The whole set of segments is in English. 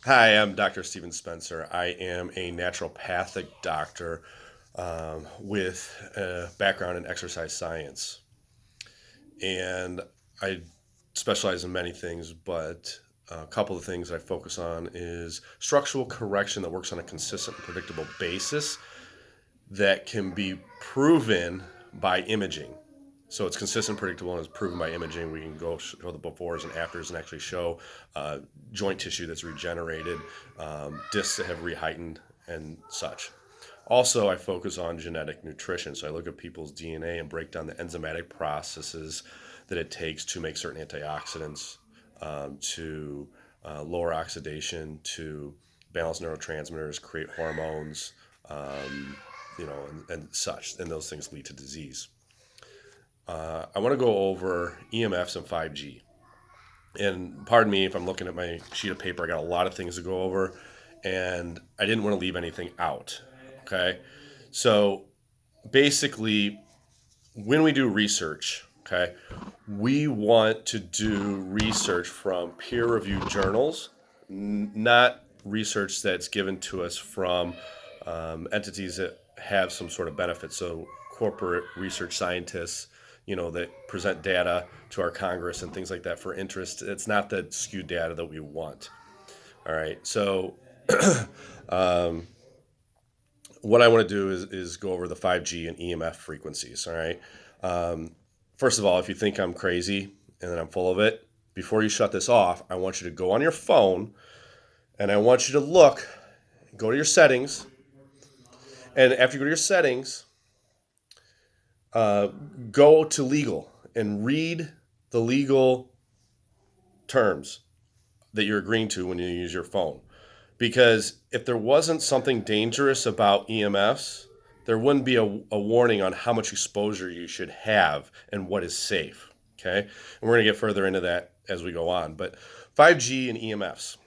Hi, I'm Dr. Stephen Spencer. I am a naturopathic doctor with a background in exercise science. And I specialize in many things, but a couple of things I focus on is structural correction that works on a consistent and predictable basis that can be proven by imaging. So it's consistent, predictable, and it's proven by imaging. We can go show the befores and afters and actually show joint tissue that's regenerated, discs that have reheightened, and such. Also, I focus on genetic nutrition. So I look at people's DNA and break down the enzymatic processes that it takes to make certain antioxidants, to lower oxidation, to balance neurotransmitters, create hormones, and such. And those things lead to disease. I want to go over EMFs and 5G. And pardon me if I'm looking at my sheet of paper, I got a lot of things to go over, and I didn't want to leave anything out. Okay. So basically, when we do research, okay, we want to do research from peer reviewed journals, not research that's given to us from entities that have some sort of benefit. So corporate research scientists, that present data to our Congress and things like that for interest. It's not the skewed data that we want. All right. So what I want to do is go over the 5G and EMF frequencies. All right. First of all, if you think I'm crazy and that I'm full of it, before you shut this off, I want you to go on your phone and I want you to go to your settings. And after you go to your settings, go to legal and read the legal terms that you're agreeing to when you use your phone. Because if there wasn't something dangerous about EMFs, there wouldn't be a warning on how much exposure you should have and what is safe. Okay. And we're going to get further into that as we go on. But 5G and EMFs.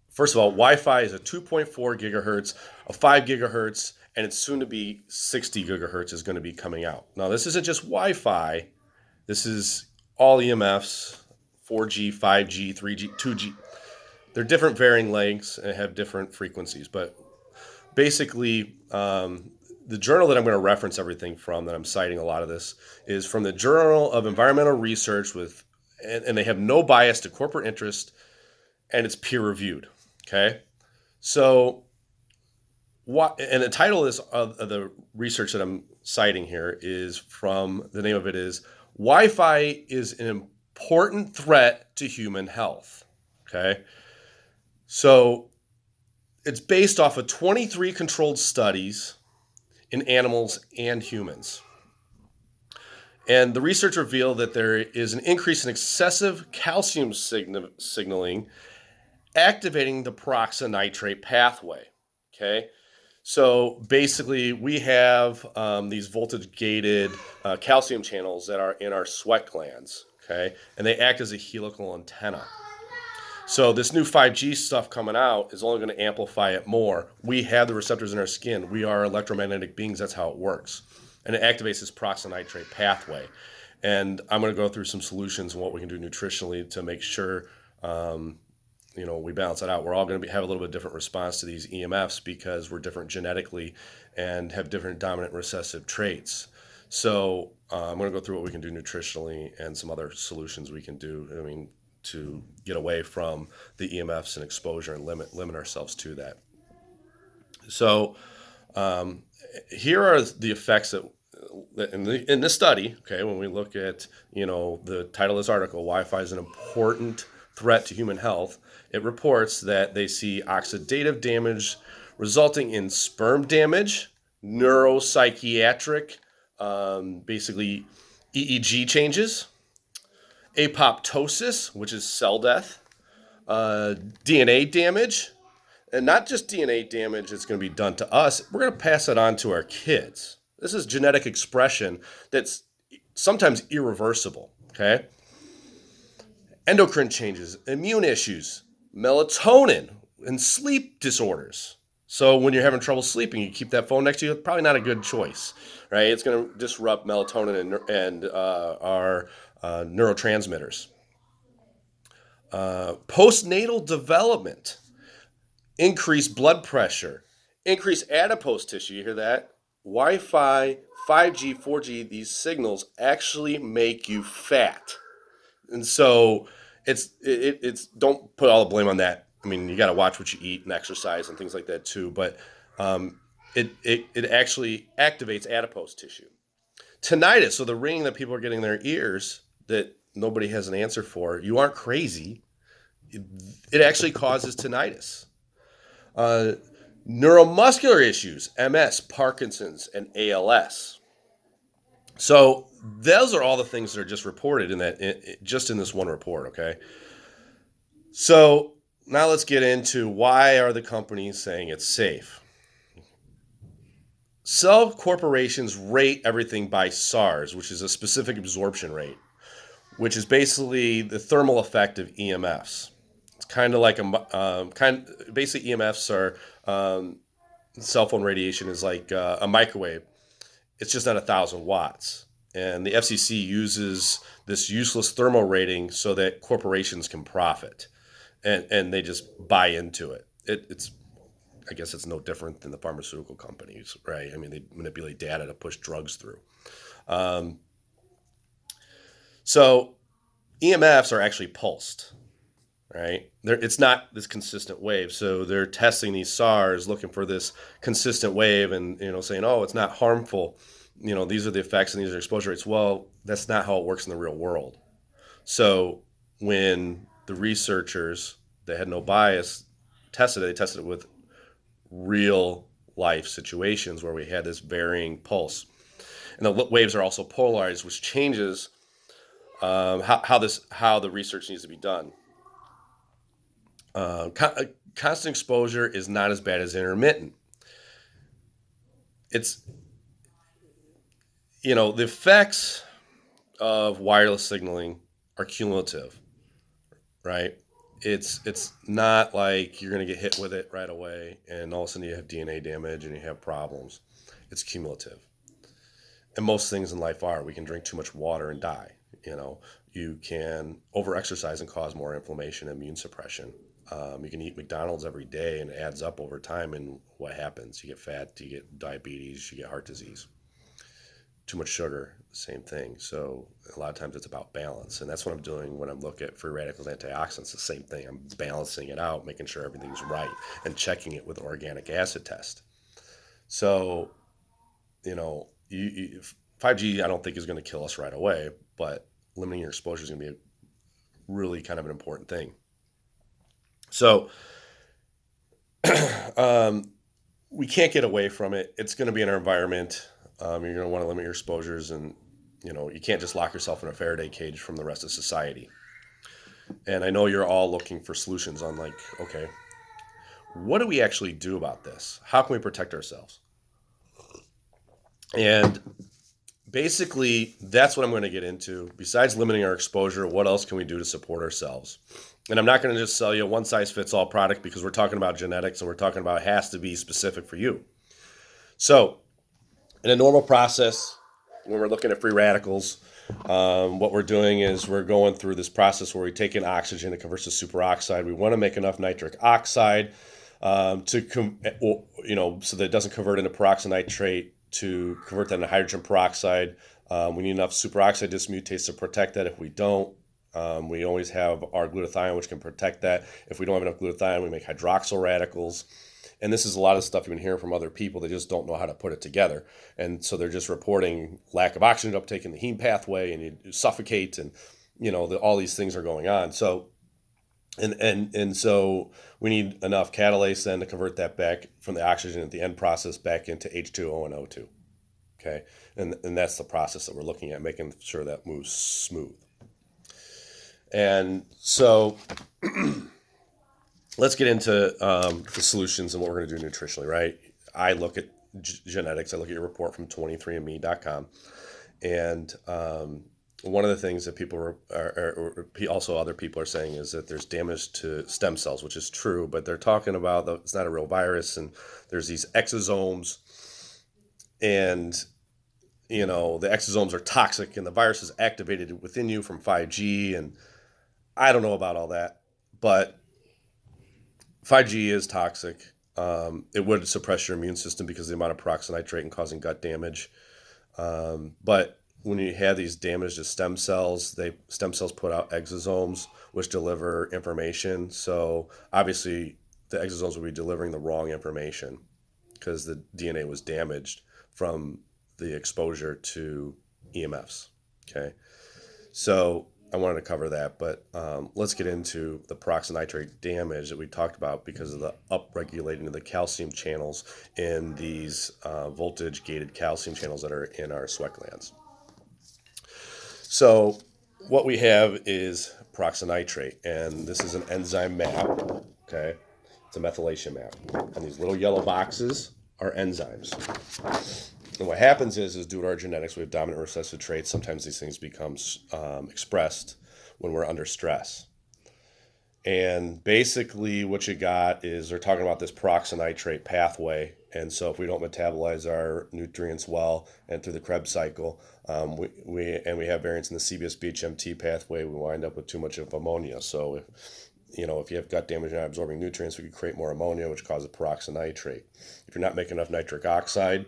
First of all, Wi-Fi is a 2.4 gigahertz, a 5 gigahertz, and it's soon to be 60 gigahertz is going to be coming out. Now, this isn't just Wi-Fi. This is all EMFs, 4G, 5G, 3G, 2G. They're different varying lengths and have different frequencies. But basically, the journal that I'm going to reference everything from, that I'm citing a lot of this, is from the Journal of Environmental Research and they have no bias to corporate interest, and it's peer reviewed. Okay. So and the title of the research that I'm citing here is the name of it is Wi-Fi is an important threat to human health. Okay. So it's based off of 23 controlled studies in animals and humans. And the research revealed that there is an increase in excessive calcium signaling activating the peroxynitrate pathway. Okay. So basically, we have these voltage-gated calcium channels that are in our sweat glands, okay? And they act as a helical antenna. So this new 5G stuff coming out is only going to amplify it more. We have the receptors in our skin. We are electromagnetic beings. That's how it works. And it activates this peroxynitrate pathway. And I'm going to go through some solutions and what we can do nutritionally to make sure we balance that out. We're all going to have a little bit different response to these EMFs because we're different genetically and have different dominant recessive traits. So I'm going to go through what we can do nutritionally and some other solutions we can do, to get away from the EMFs and exposure and limit ourselves to that. So here are the effects that in this study, okay, when we look at, the title of this article, Wi-Fi is an important threat to human health, it reports that they see oxidative damage resulting in sperm damage, neuropsychiatric, basically EEG changes, apoptosis, which is cell death, DNA damage, and not just DNA damage that's going to be done to us, we're going to pass it on to our kids. This is genetic expression that's sometimes irreversible, okay? Endocrine changes, immune issues, melatonin, and sleep disorders. So when you're having trouble sleeping, you keep that phone next to you, probably not a good choice, right? It's going to disrupt melatonin and our neurotransmitters. Postnatal development, increased blood pressure, increased adipose tissue. You hear that? Wi-Fi, 5G, 4G, these signals actually make you fat. And so it's don't put all the blame on that. I mean, you got to watch what you eat and exercise and things like that too. But it actually activates adipose tissue. Tinnitus, so the ringing that people are getting in their ears that nobody has an answer for. You aren't crazy. It actually causes tinnitus. Uh, Neuromuscular issues, MS, Parkinson's, and ALS. So those are all the things that are just reported in that, just in this one report. Okay. So now let's get into why are the companies saying it's safe. Some corporations rate everything by SARS, which is a specific absorption rate, which is basically the thermal effect of EMFs. It's kind of like basically EMFs are cell phone radiation is like a microwave. It's just not 1,000 watts. And the FCC uses this useless thermal rating so that corporations can profit, and they just buy into it. It's I guess it's no different than the pharmaceutical companies, right? I mean, they manipulate data to push drugs through. Um, so EMFs are actually pulsed, right? It's not this consistent wave. So they're testing these SARs, looking for this consistent wave, and saying, oh, it's not harmful. These are the effects and these are exposure rates. Well, that's not how it works in the real world. So when the researchers that had no bias tested it, they tested it with real life situations where we had this varying pulse. And the waves are also polarized, which changes how the research needs to be done. Constant exposure is not as bad as intermittent. It's the effects of wireless signaling are cumulative, right? It's not like you're going to get hit with it right away and all of a sudden you have DNA damage and you have problems. It's cumulative. And most things in life are. We can drink too much water and die. You can overexercise and cause more inflammation and immune suppression. You can eat McDonald's every day and it adds up over time, and what happens? You get fat, you get diabetes, you get heart disease. Too much sugar, same thing. So a lot of times it's about balance, and that's what I'm doing when I'm looking at free radicals, antioxidants. The same thing. I'm balancing it out, making sure everything's right, and checking it with organic acid test. So, 5G I don't think is going to kill us right away, but limiting your exposure is going to be really kind of an important thing. So we can't get away from it. It's going to be in our environment. You're going to want to limit your exposures, and you can't just lock yourself in a Faraday cage from the rest of society. And I know you're all looking for solutions on okay, what do we actually do about this? How can we protect ourselves? And basically, that's what I'm going to get into. Besides limiting our exposure, what else can we do to support ourselves? And I'm not going to just sell you a one-size-fits-all product, because we're talking about genetics and we're talking about it has to be specific for you. So in a normal process, when we're looking at free radicals, what we're doing is we're going through this process where we take in oxygen, it converts to superoxide. We want to make enough nitric oxide so that it doesn't convert into peroxynitrate, to convert that into hydrogen peroxide. We need enough superoxide dismutase to protect that. If we don't, we always have our glutathione, which can protect that. If we don't have enough glutathione, we make hydroxyl radicals. And this is a lot of stuff you've been hearing from other people. They just don't know how to put it together. And so they're just reporting lack of oxygen uptake in the heme pathway, and you suffocate, and all these things are going on. So and so we need enough catalase then to convert that back from the oxygen at the end process back into H2O and O2. Okay, and that's the process that we're looking at, making sure that moves smooth. And so let's get into the solutions and what we're going to do nutritionally, right? I look at genetics. I look at your report from 23andme.com. And one of the things that people or also other people are saying is that there's damage to stem cells, which is true, but they're talking about it's not a real virus, and there's these exosomes, and the exosomes are toxic, and the virus is activated within you from 5G, and I don't know about all that, but 5G is toxic. It would suppress your immune system because of the amount of peroxynitrate and causing gut damage. But when you have these damaged stem cells, stem cells put out exosomes which deliver information. So obviously, the exosomes will be delivering the wrong information because the DNA was damaged from the exposure to EMFs. Okay, so I wanted to cover that, but let's get into the peroxynitrate damage that we talked about because of the upregulating of the calcium channels in these voltage gated calcium channels that are in our sweat glands. So what we have is peroxynitrate, and this is an enzyme map. Okay, it's a methylation map, and these little yellow boxes are enzymes. And what happens is due to our genetics, we have dominant recessive traits. Sometimes these things become expressed when we're under stress. And basically, what you got is they're talking about this peroxynitrate pathway. And so, if we don't metabolize our nutrients well and through the Krebs cycle, we have variants in the CBS-BHMT pathway, we wind up with too much of ammonia. So, if you have gut damage and not absorbing nutrients, we could create more ammonia, which causes peroxynitrate. If you're not making enough nitric oxide,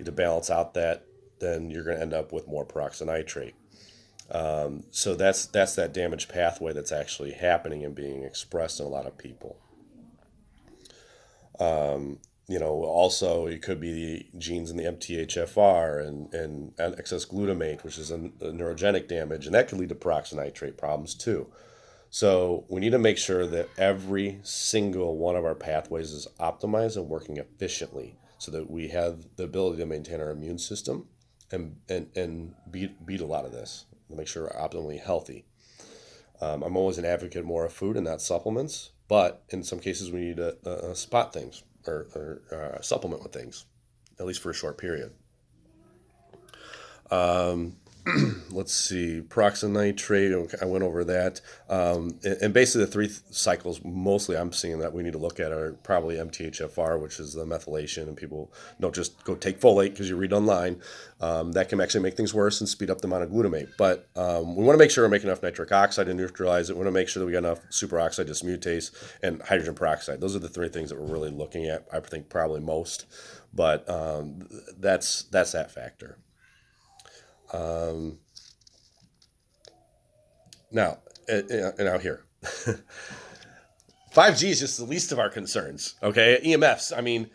to balance out that, then you're going to end up with more peroxynitrate. So that's that damaged pathway that's actually happening and being expressed in a lot of people. Also it could be the genes in the MTHFR and excess glutamate, which is a neurogenic damage, and that could lead to peroxynitrate problems too. So we need to make sure that every single one of our pathways is optimized and working efficiently so that we have the ability to maintain our immune system and beat a lot of this, to make sure we're optimally healthy. I'm always an advocate more of food and not supplements, but in some cases we need to spot things or supplement with things, at least for a short period. Let's see, peroxynitrate, I went over that. And basically the three cycles mostly I'm seeing that we need to look at are probably MTHFR, which is the methylation, and people don't just go take folate because you read online. That can actually make things worse and speed up the amount of glutamate. But we want to make sure we're making enough nitric oxide to neutralize it. We want to make sure that we got enough superoxide dismutase and hydrogen peroxide. Those are the three things that we're really looking at, I think probably most. But that's that factor. Now here, 5G is just the least of our concerns. Okay, EMFs. I mean,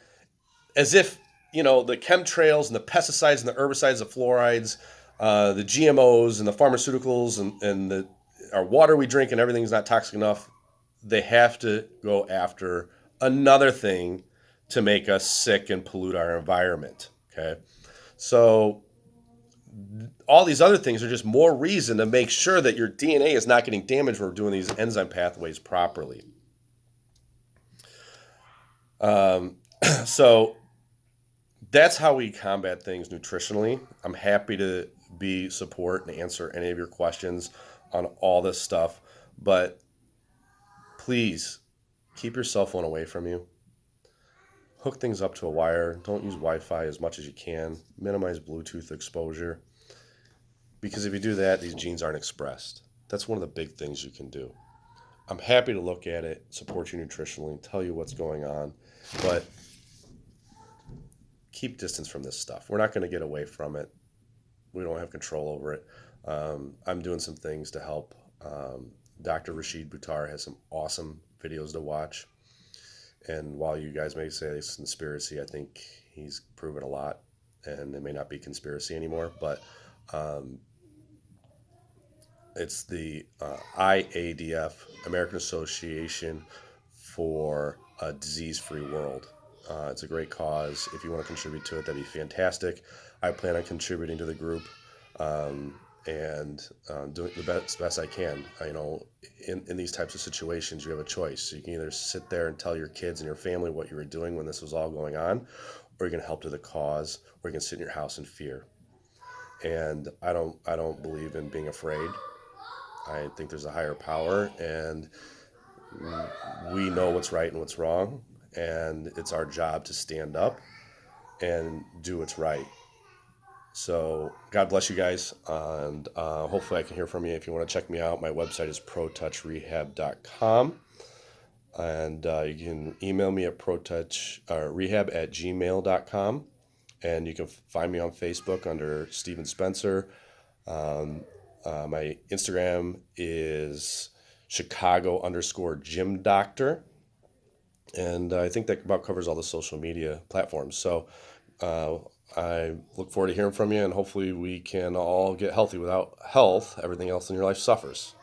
as if the chemtrails and the pesticides and the herbicides, the fluorides, the GMOs and the pharmaceuticals and our water we drink and everything's not toxic enough. They have to go after another thing to make us sick and pollute our environment. Okay, so all these other things are just more reason to make sure that your DNA is not getting damaged when we're doing these enzyme pathways properly. So that's how we combat things nutritionally. I'm happy to be support and answer any of your questions on all this stuff, but please keep your cell phone away from you. Hook things up to a wire. Don't use Wi-Fi as much as you can. Minimize Bluetooth exposure. Because if you do that, these genes aren't expressed. That's one of the big things you can do. I'm happy to look at it, support you nutritionally, tell you what's going on, but keep distance from this stuff. We're not going to get away from it. We don't have control over it. I'm doing some things to help. Dr. Rashid Buttar has some awesome videos to watch. And while you guys may say it's conspiracy, I think he's proven a lot, and it may not be conspiracy anymore, but it's the IADF, American Association for a Disease-Free World. It's a great cause. If you want to contribute to it, that'd be fantastic. I plan on contributing to the group and doing the best I can. In these types of situations, you have a choice. So you can either sit there and tell your kids and your family what you were doing when this was all going on, or you can help to the cause, or you can sit in your house in fear. And I don't believe in being afraid. I think there's a higher power, and we know what's right and what's wrong, and it's our job to stand up and do what's right. So God bless you guys, and hopefully I can hear from you. If you want to check me out, my website is protouchrehab.com, and you can email me at protouchrehab@gmail.com, and you can find me on Facebook under Steven Spencer. My Instagram is Chicago_gym doctor. And I think that about covers all the social media platforms. So uh, I look forward to hearing from you, and hopefully we can all get healthy. Without health, everything else in your life suffers.